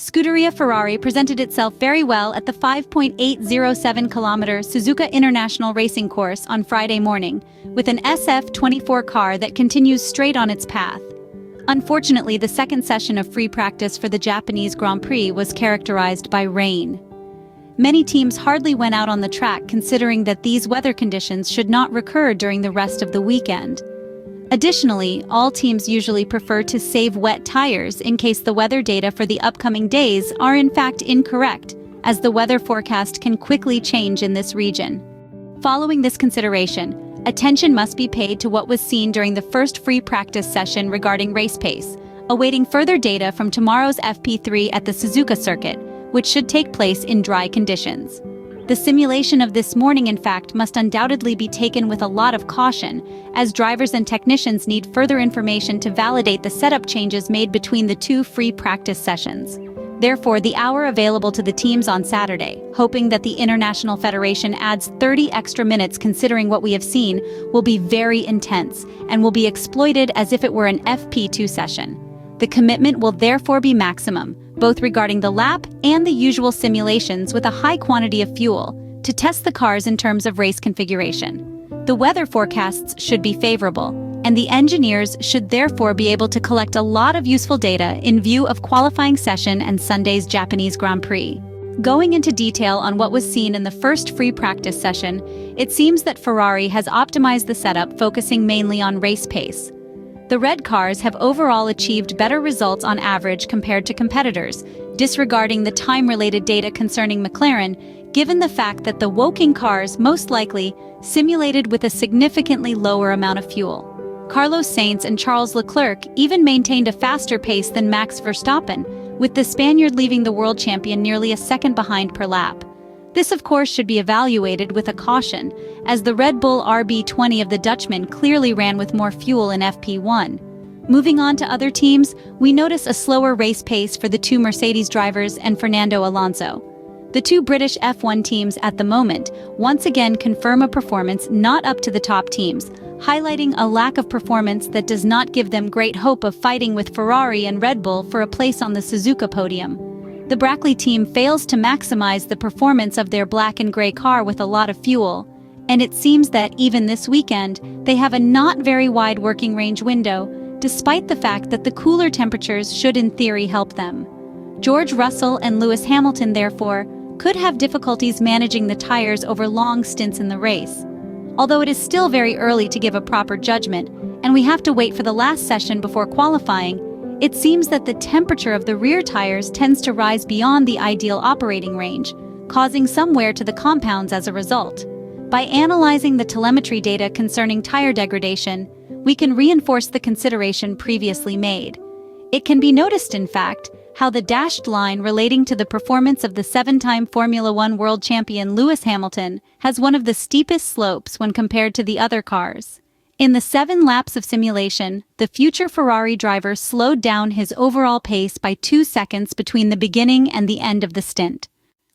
Scuderia Ferrari presented itself very well at the 5.807-kilometer Suzuka International Racing Course on Friday morning, with an SF24 car that continues straight on its path. Unfortunately, the second session of free practice for the Japanese Grand Prix was characterized by rain. Many teams hardly went out on the track, considering that these weather conditions should not recur during the rest of the weekend. Additionally, all teams usually prefer to save wet tires in case the weather data for the upcoming days are in fact incorrect, as the weather forecast can quickly change in this region. Following this consideration, attention must be paid to what was seen during the first free practice session regarding race pace, awaiting further data from tomorrow's FP3 at the Suzuka circuit, which should take place in dry conditions. The simulation of this morning, in fact, must undoubtedly be taken with a lot of caution, as drivers and technicians need further information to validate the setup changes made between the two free practice sessions. Therefore, the hour available to the teams on Saturday, hoping that the International Federation adds 30 extra minutes considering what we have seen, will be very intense and will be exploited as if it were an FP2 session. The commitment will therefore be maximum, both regarding the lap and the usual simulations with a high quantity of fuel, to test the cars in terms of race configuration. The weather forecasts should be favorable, and the engineers should therefore be able to collect a lot of useful data in view of qualifying session and Sunday's Japanese Grand Prix. Going into detail on what was seen in the first free practice session, it seems that Ferrari has optimized the setup, focusing mainly on race pace. The red cars have overall achieved better results on average compared to competitors, disregarding the time-related data concerning McLaren, given the fact that the Woking cars most likely simulated with a significantly lower amount of fuel. Carlos Sainz and Charles Leclerc even maintained a faster pace than Max Verstappen, with the Spaniard leaving the world champion nearly a second behind per lap. This, of course, should be evaluated with a caution, as the Red Bull RB20 of the Dutchman clearly ran with more fuel in FP1. Moving on to other teams, we notice a slower race pace for the two Mercedes drivers and Fernando Alonso. The two British F1 teams at the moment once again confirm a performance not up to the top teams, highlighting a lack of performance that does not give them great hope of fighting with Ferrari and Red Bull for a place on the Suzuka podium. The Brackley team fails to maximize the performance of their black and gray car with a lot of fuel, and it seems that even this weekend, they have a not very wide working range window, despite the fact that the cooler temperatures should in theory help them. George Russell and Lewis Hamilton, therefore, could have difficulties managing the tires over long stints in the race. Although it is still very early to give a proper judgment, and we have to wait for the last session before qualifying, it seems that the temperature of the rear tires tends to rise beyond the ideal operating range, causing some wear to the compounds as a result. By analyzing the telemetry data concerning tire degradation, we can reinforce the consideration previously made. It can be noticed, in fact, how the dashed line relating to the performance of the seven-time Formula One world champion Lewis Hamilton has one of the steepest slopes when compared to the other cars. In the 7 laps of simulation, the future Ferrari driver slowed down his overall pace by 2 seconds between the beginning and the end of the stint.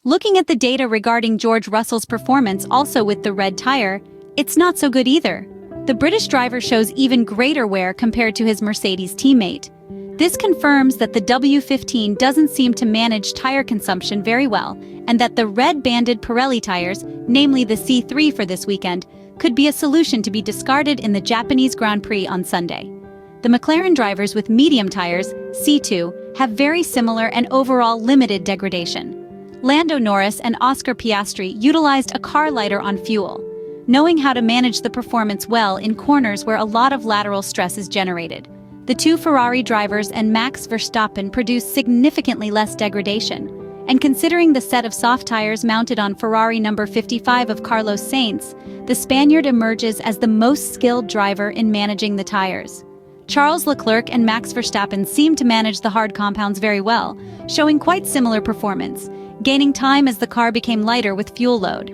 Looking at the data regarding George Russell's performance also with the red tire, it's not so good either. The British driver shows even greater wear compared to his Mercedes teammate. This confirms that the W15 doesn't seem to manage tire consumption very well, and that the red-banded Pirelli tires, namely the C3 for this weekend, could be a solution to be discarded in the Japanese Grand Prix on Sunday. The McLaren drivers with medium tires, C2, have very similar and overall limited degradation. Lando Norris and Oscar Piastri utilized a car lighter on fuel, knowing how to manage the performance well in corners where a lot of lateral stress is generated. The two Ferrari drivers and Max Verstappen produced significantly less degradation, and considering the set of soft tires mounted on Ferrari number 55 of Carlos Sainz, the Spaniard emerges as the most skilled driver in managing the tires. Charles Leclerc and Max Verstappen seem to manage the hard compounds very well, showing quite similar performance, gaining time as the car became lighter with fuel load.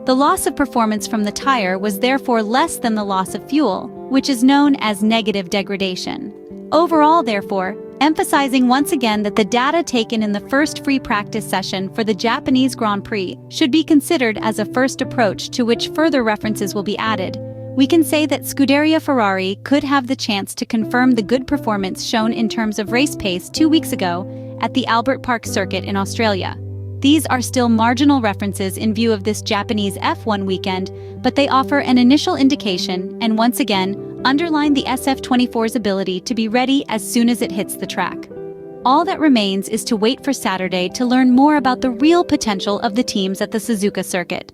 The loss of performance from the tire was therefore less than the loss of fuel, which is known as negative degradation. Overall, therefore, emphasizing once again that the data taken in the first free practice session for the Japanese Grand Prix should be considered as a first approach to which further references will be added, we can say that Scuderia Ferrari could have the chance to confirm the good performance shown in terms of race pace 2 weeks ago at the Albert Park circuit in Australia. These are still marginal references in view of this Japanese F1 weekend, but they offer an initial indication and once again underline the SF24's ability to be ready as soon as it hits the track. All that remains is to wait for Saturday to learn more about the real potential of the teams at the Suzuka circuit.